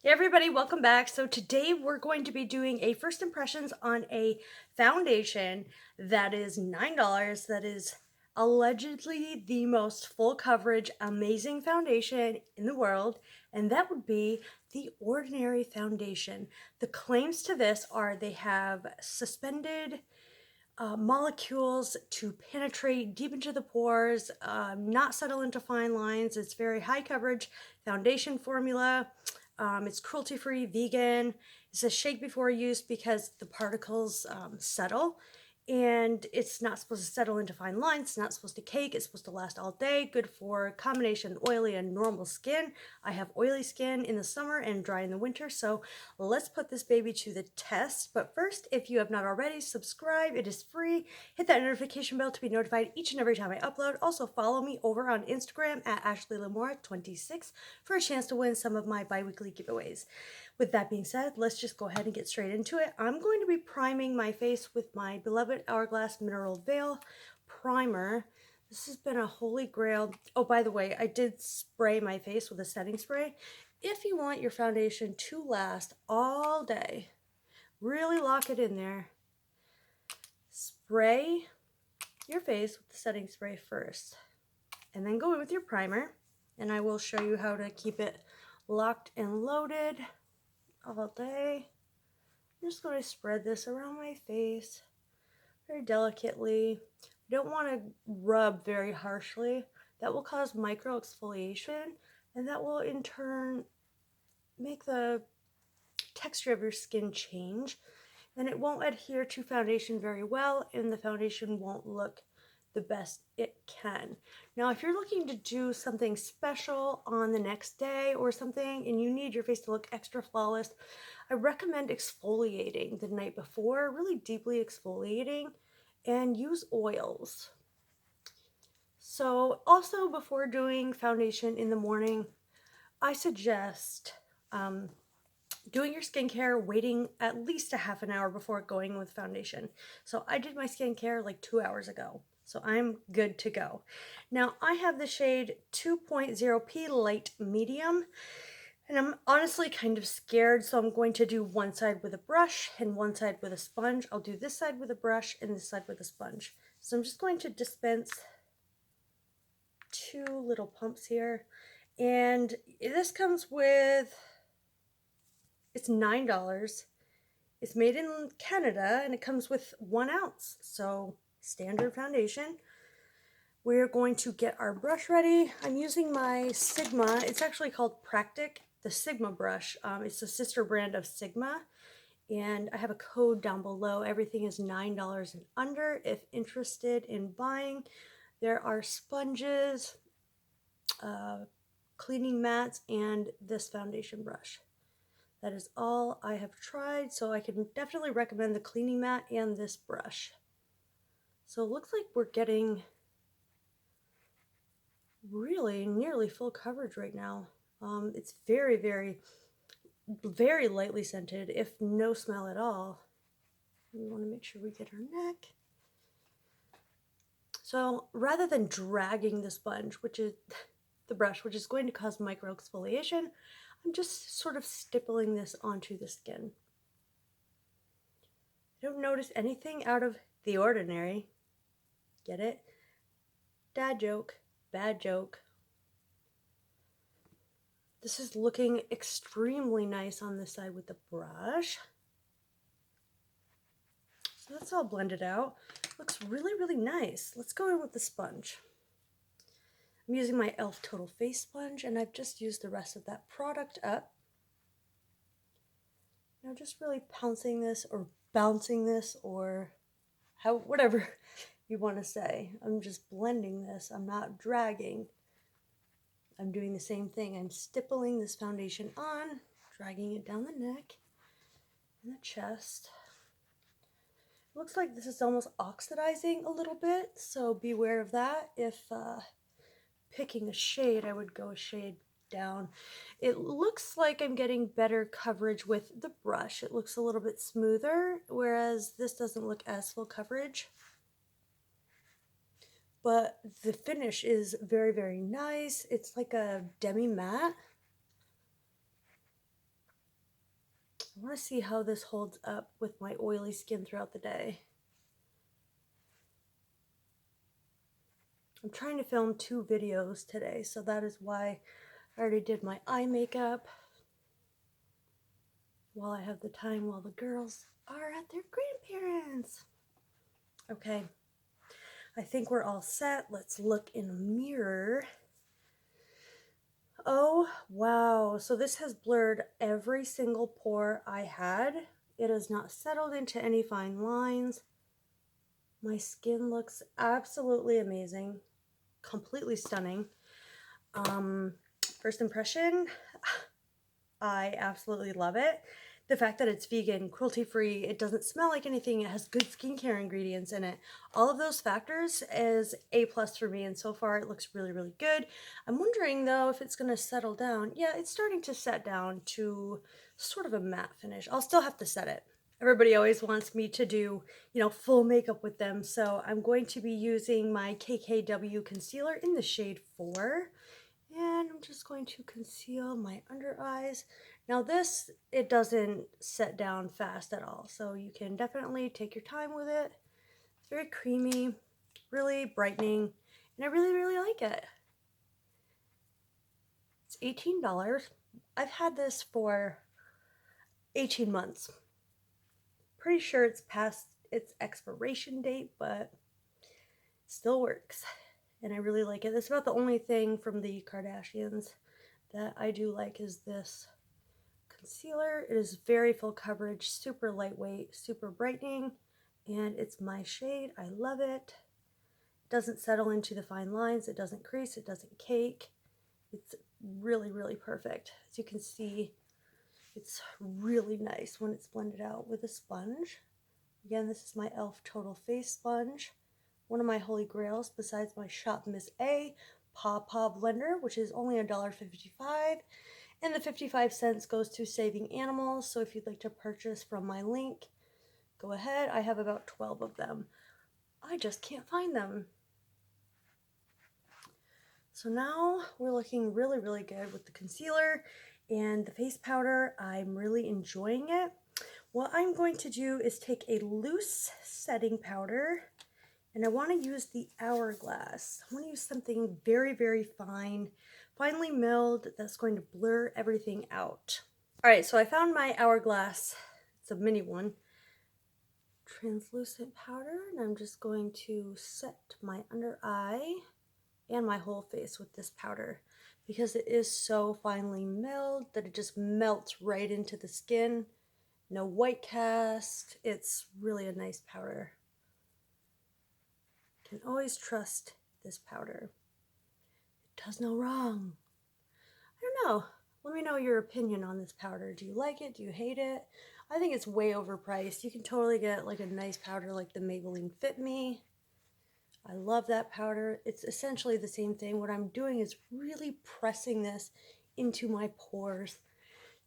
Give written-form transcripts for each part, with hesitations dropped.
Hey everybody, welcome back. So today we're going to be doing a first impressions on a foundation that is $9. That is allegedly the most full coverage, amazing foundation in the world, and that would be the Ordinary foundation. The claims to this are they have suspended molecules to penetrate deep into the pores, not settle into fine lines. It's very high coverage foundation formula. It's cruelty free, vegan. It says shake before use because the particles settle. And it's not supposed to settle into fine lines. It's not supposed to cake. It's supposed to last all day. Good for combination oily and normal skin. I have oily skin in the summer and dry in the winter. So let's put this baby to the test. But first, if you have not already, subscribe. It is free. Hit that notification bell to be notified each and every time I upload. Also, follow me over on Instagram at AshleyLamora26 for a chance to win some of my bi-weekly giveaways. With that being said, let's just go ahead and get straight into it. I'm going to be priming my face with my beloved Hourglass Mineral Veil Primer. This has been a holy grail. Oh, by the way, I did spray my face with a setting spray. If you want your foundation to last all day, really lock it in there. Spray your face with the setting spray first, and then go in with your primer, and I will show you how to keep it locked and loaded all day. I'm just going to spread this around my face very delicately. You don't want to rub very harshly. That will cause micro exfoliation, and that will in turn make the texture of your skin change, and it won't adhere to foundation very well, and the foundation won't look the best it can. Now, if you're looking to do something special on the next day or something and you need your face to look extra flawless, I recommend exfoliating the night before, really deeply exfoliating, and use oils. So also before doing foundation in the morning, I suggest doing your skincare, waiting at least a half an hour before going with foundation. So I did my skincare like 2 hours ago. So I'm good to go. Now I have the shade 2.0P Light Medium. And I'm honestly kind of scared, so I'm going to do one side with a brush and one side with a sponge. I'll do this side with a brush and this side with a sponge. So I'm just going to dispense 2 little pumps here. And this comes with, it's $9. It's made in Canada and it comes with 1 ounce. So standard foundation. We're going to get our brush ready. I'm using my Sigma. It's actually called Practic, the Sigma brush. It's a sister brand of Sigma. And I have a code down below. Everything is $9 and under. If interested in buying, there are sponges, cleaning mats, and this foundation brush. That is all I have tried, so I can definitely recommend the cleaning mat and this brush. So it looks like we're getting really nearly full coverage right now. It's very, very lightly scented, if no smell at all. We want to make sure we get her neck. So rather than dragging the sponge, which is the brush, which is going to cause micro exfoliation, I'm just sort of stippling this onto the skin. I don't notice anything out of the ordinary. Get it? Dad joke, bad joke. This is looking extremely nice on this side with the brush. So that's all blended out. Looks really, really nice. Let's go in with the sponge. I'm using my e.l.f. Total Face Sponge, and I've just used the rest of that product up. Now just really pouncing this or bouncing this or whatever you want to say. I'm just blending this. I'm not dragging. I'm doing the same thing. I'm stippling this foundation on, dragging it down the neck and the chest. It looks like this is almost oxidizing a little bit, so beware of that. If picking a shade, I would go a shade down. It looks like I'm getting better coverage with the brush. It looks a little bit smoother, whereas this doesn't look as full coverage. But the finish is very, very nice. It's like a demi matte. want to see how this holds up with my oily skin throughout the day. I'm trying to film 2 videos today, so that is why I already did my eye makeup while I have the time while the girls are at their grandparents'. Okay, I think we're all set. Let's look in a mirror. Oh, wow. So this has blurred every single pore I had. It has not settled into any fine lines. My skin looks absolutely amazing. Completely stunning. First impression, I absolutely love it. The fact that it's vegan, cruelty-free, it doesn't smell like anything, it has good skincare ingredients in it. All of those factors is A+ for me, and so far it looks really, really good. I'm wondering though if it's gonna settle down. Yeah, it's starting to set down to sort of a matte finish. I'll still have to set it. Everybody always wants me to do, full makeup with them, so I'm going to be using my KKW concealer in the shade 4. And I'm just going to conceal my under eyes. Now this, it doesn't set down fast at all, so you can definitely take your time with it. It's very creamy, really brightening, and I really, really like it. It's $18. I've had this for 18 months. Pretty sure it's past its expiration date, but it still works. And I really like it. That's about the only thing from the Kardashians that I do like is this concealer. It is very full coverage, super lightweight, super brightening, and it's my shade. I love it. It doesn't settle into the fine lines. It doesn't crease. It doesn't cake. It's really, really perfect. As you can see, it's really nice when it's blended out with a sponge. Again, this is my e.l.f. Total Face Sponge. One of my holy grails besides my Shop Miss A Paw Paw blender, which is only $1.55. And the 55 cents goes to Saving Animals. So if you'd like to purchase from my link, go ahead. I have about 12 of them. I just can't find them. So now we're looking really, really good with the concealer and the face powder. I'm really enjoying it. What I'm going to do is take a loose setting powder, and I want to use the Hourglass. I want to use something very, very fine, finely milled, that's going to blur everything out. All right, so I found my Hourglass. It's a mini one. Translucent powder, and I'm just going to set my under eye and my whole face with this powder because it is so finely milled that it just melts right into the skin. No white cast. It's really a nice powder. Can always trust this powder. It does no wrong. I don't know. Let me know your opinion on this powder. Do you like it? Do you hate it? I think it's way overpriced. You can totally get like a nice powder like the Maybelline Fit Me. I love that powder. It's essentially the same thing. What I'm doing is really pressing this into my pores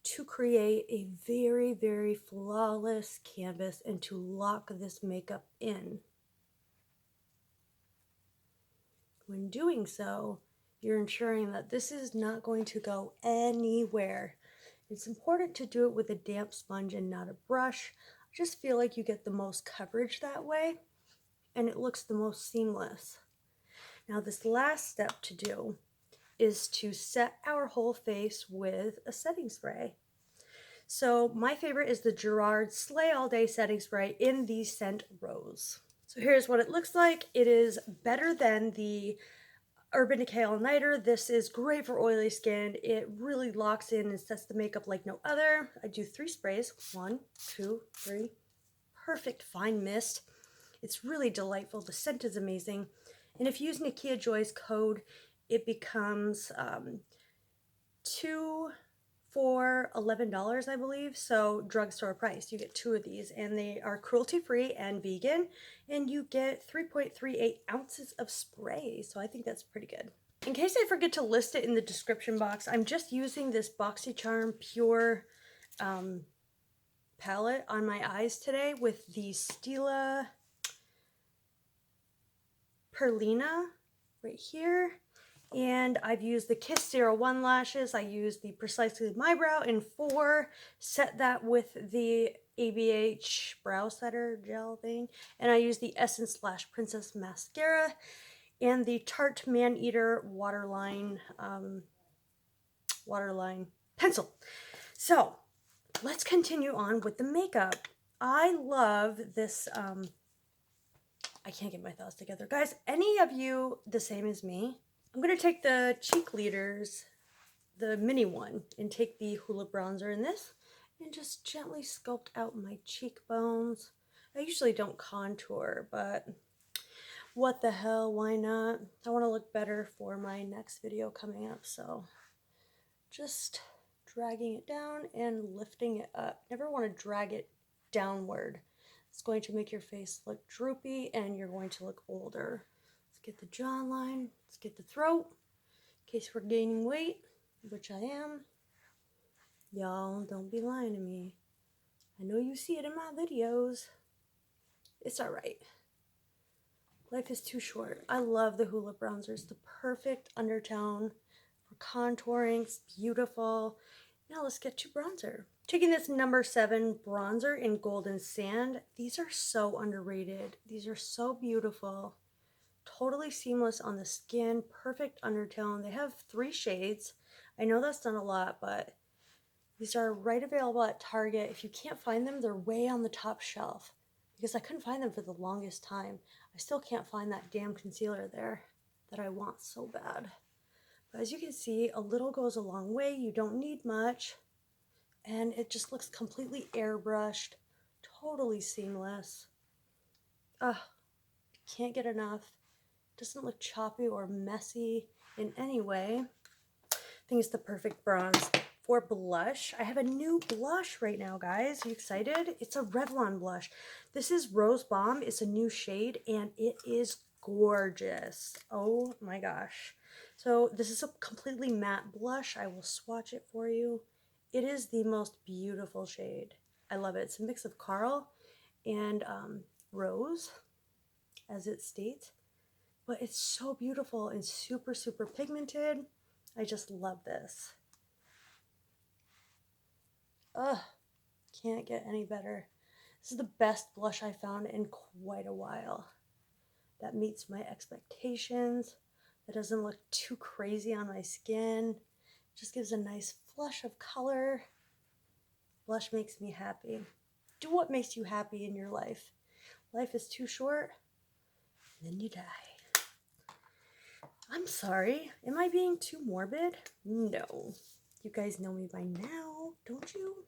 to create a very, very flawless canvas and to lock this makeup in. When doing so, you're ensuring that this is not going to go anywhere. It's important to do it with a damp sponge and not a brush. I just feel like you get the most coverage that way, and it looks the most seamless. Now this last step to do is to set our whole face with a setting spray. So my favorite is the Gerard Slay All Day Setting Spray in the scent Rose. So here's what it looks like. It is better than the Urban Decay All Nighter. This is great for oily skin. It really locks in and sets the makeup like no other. I do 3 sprays. 1, 2, 3. Perfect fine mist. It's really delightful. The scent is amazing. And if you use Nakia Joy's code, it becomes 2 for $11, I believe. So drugstore price. You get 2 of these, and they are cruelty-free and vegan, and you get 3.38 ounces of spray. So I think that's pretty good. In case I forget to list it in the description box, I'm just using this BoxyCharm Pure palette on my eyes today with the Stila Perlina right here. And I've used the Kiss 01 lashes. I used the Precisely My Brow in 4, set that with the ABH brow setter gel thing. And I used the Essence Lash Princess mascara and the Tarte Maneater waterline pencil. So let's continue on with the makeup. I love this, I can't get my thoughts together. Guys, any of you the same as me? I'm going to take the Cheek Leaders, the mini one, and take the Hoola bronzer in this and just gently sculpt out my cheekbones. I usually don't contour, but what the hell, why not? I want to look better for my next video coming up, so just dragging it down and lifting it up. Never want to drag it downward. It's going to make your face look droopy and you're going to look older. Let's get the jawline, let's get the throat, in case we're gaining weight, which I am. Y'all, don't be lying to me. I know you see it in my videos. It's alright. Life is too short. I love the Hoola bronzer. It's the perfect undertone for contouring. It's beautiful. Now let's get to bronzer. Taking this number 7 bronzer in Golden Sand. These are so underrated. These are so beautiful. Totally seamless on the skin. Perfect undertone. They have 3 shades. I know that's not a lot, but these are right available at Target. If you can't find them, they're way on the top shelf because I couldn't find them for the longest time. I still can't find that damn concealer there that I want so bad. But as you can see, a little goes a long way. You don't need much. And it just looks completely airbrushed, totally seamless. Can't get enough. Doesn't look choppy or messy in any way. I think it's the perfect bronze. For blush, I have a new blush right now, guys. Are you excited? It's a Revlon blush. This is Rose Bomb. It's a new shade, and it is gorgeous. Oh my gosh. So this is a completely matte blush. I will swatch it for you. It is the most beautiful shade. I love it. It's a mix of Carl and Rose, as it states. But it's so beautiful and super, super pigmented. I just love this. Ugh, can't get any better. This is the best blush I found in quite a while. That meets my expectations. That doesn't look too crazy on my skin. Just gives a nice flush of color. Blush makes me happy. Do what makes you happy in your life. Life is too short, and then you die. I'm sorry. Am I being too morbid? No. You guys know me by now, don't you?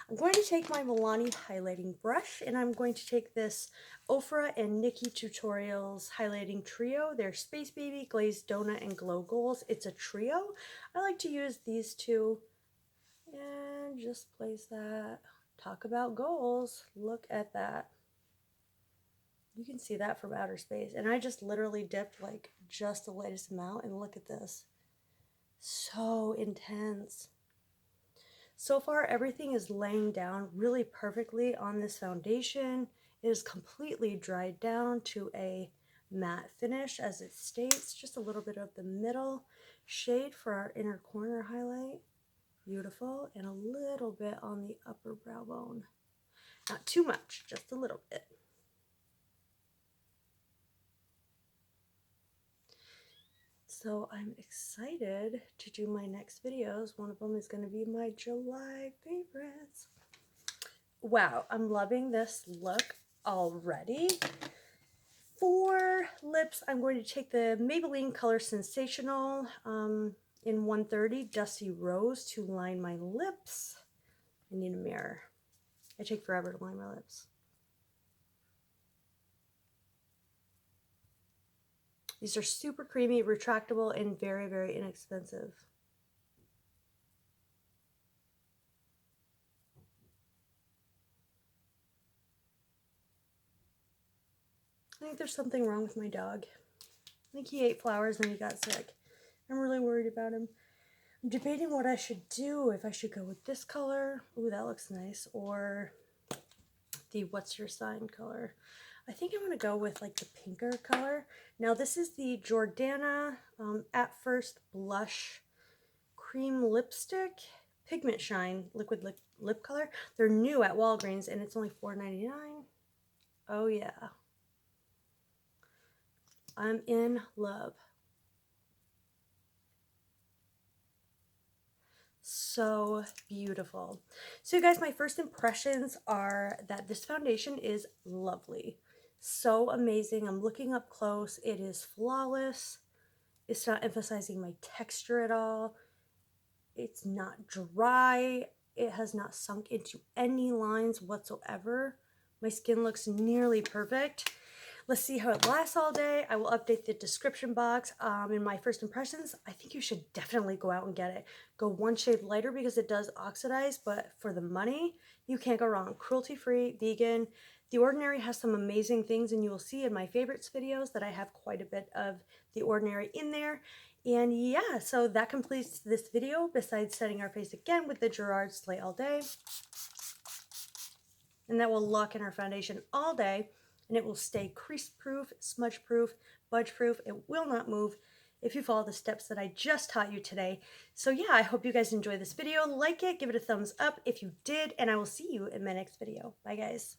I'm going to take my Milani highlighting brush, and I'm going to take this Ofra and Nikki Tutorials highlighting trio. They're Space Baby, Glazed Donut, and Glow Goals. It's a trio. I like to use these two and just place that. Talk about goals. Look at that. You can see that from outer space. And I just literally dipped like just the lightest amount, and look at this. So intense. So far, everything is laying down really perfectly on this foundation. It is completely dried down to a matte finish, as it states. Just a little bit of the middle shade for our inner corner highlight. Beautiful. And a little bit on the upper brow bone. Not too much, just a little bit. So I'm excited to do my next videos. One of them is going to be my July favorites. Wow, I'm loving this look already. For lips, I'm going to take the Maybelline Color Sensational in 130 Dusty Rose to line my lips. I need a mirror. I take forever to line my lips. These are super creamy, retractable, and very, very inexpensive. I think there's something wrong with my dog. I think he ate flowers and he got sick. I'm really worried about him. I'm debating what I should do, if I should go with this color. Ooh, that looks nice. Or the What's Your Sign color. I think I'm going to go with like the pinker color. Now this is the Jordana At First Blush Cream Lipstick Pigment Shine Liquid Lip Color. They're new at Walgreens and it's only $4.99. Oh yeah. I'm in love. So beautiful. So you guys, my first impressions are that this foundation is lovely. So amazing. I'm looking up close. It is flawless. It's not emphasizing my texture at all. It's not dry. It has not sunk into any lines whatsoever. My skin looks nearly perfect. Let's see how it lasts all day. I will update the description box. In my first impressions, I think you should definitely go out and get it. Go one shade lighter because it does oxidize, but for the money, you can't go wrong. Cruelty-free, vegan. The Ordinary has some amazing things, and you will see in my favorites videos that I have quite a bit of The Ordinary in there. And yeah, so that completes this video, besides setting our face again with the Gerard Slay All Day. And that will lock in our foundation all day, and it will stay crease-proof, smudge-proof, budge-proof. It will not move if you follow the steps that I just taught you today. So yeah, I hope you guys enjoyed this video. Like it, give it a thumbs up if you did, and I will see you in my next video. Bye guys.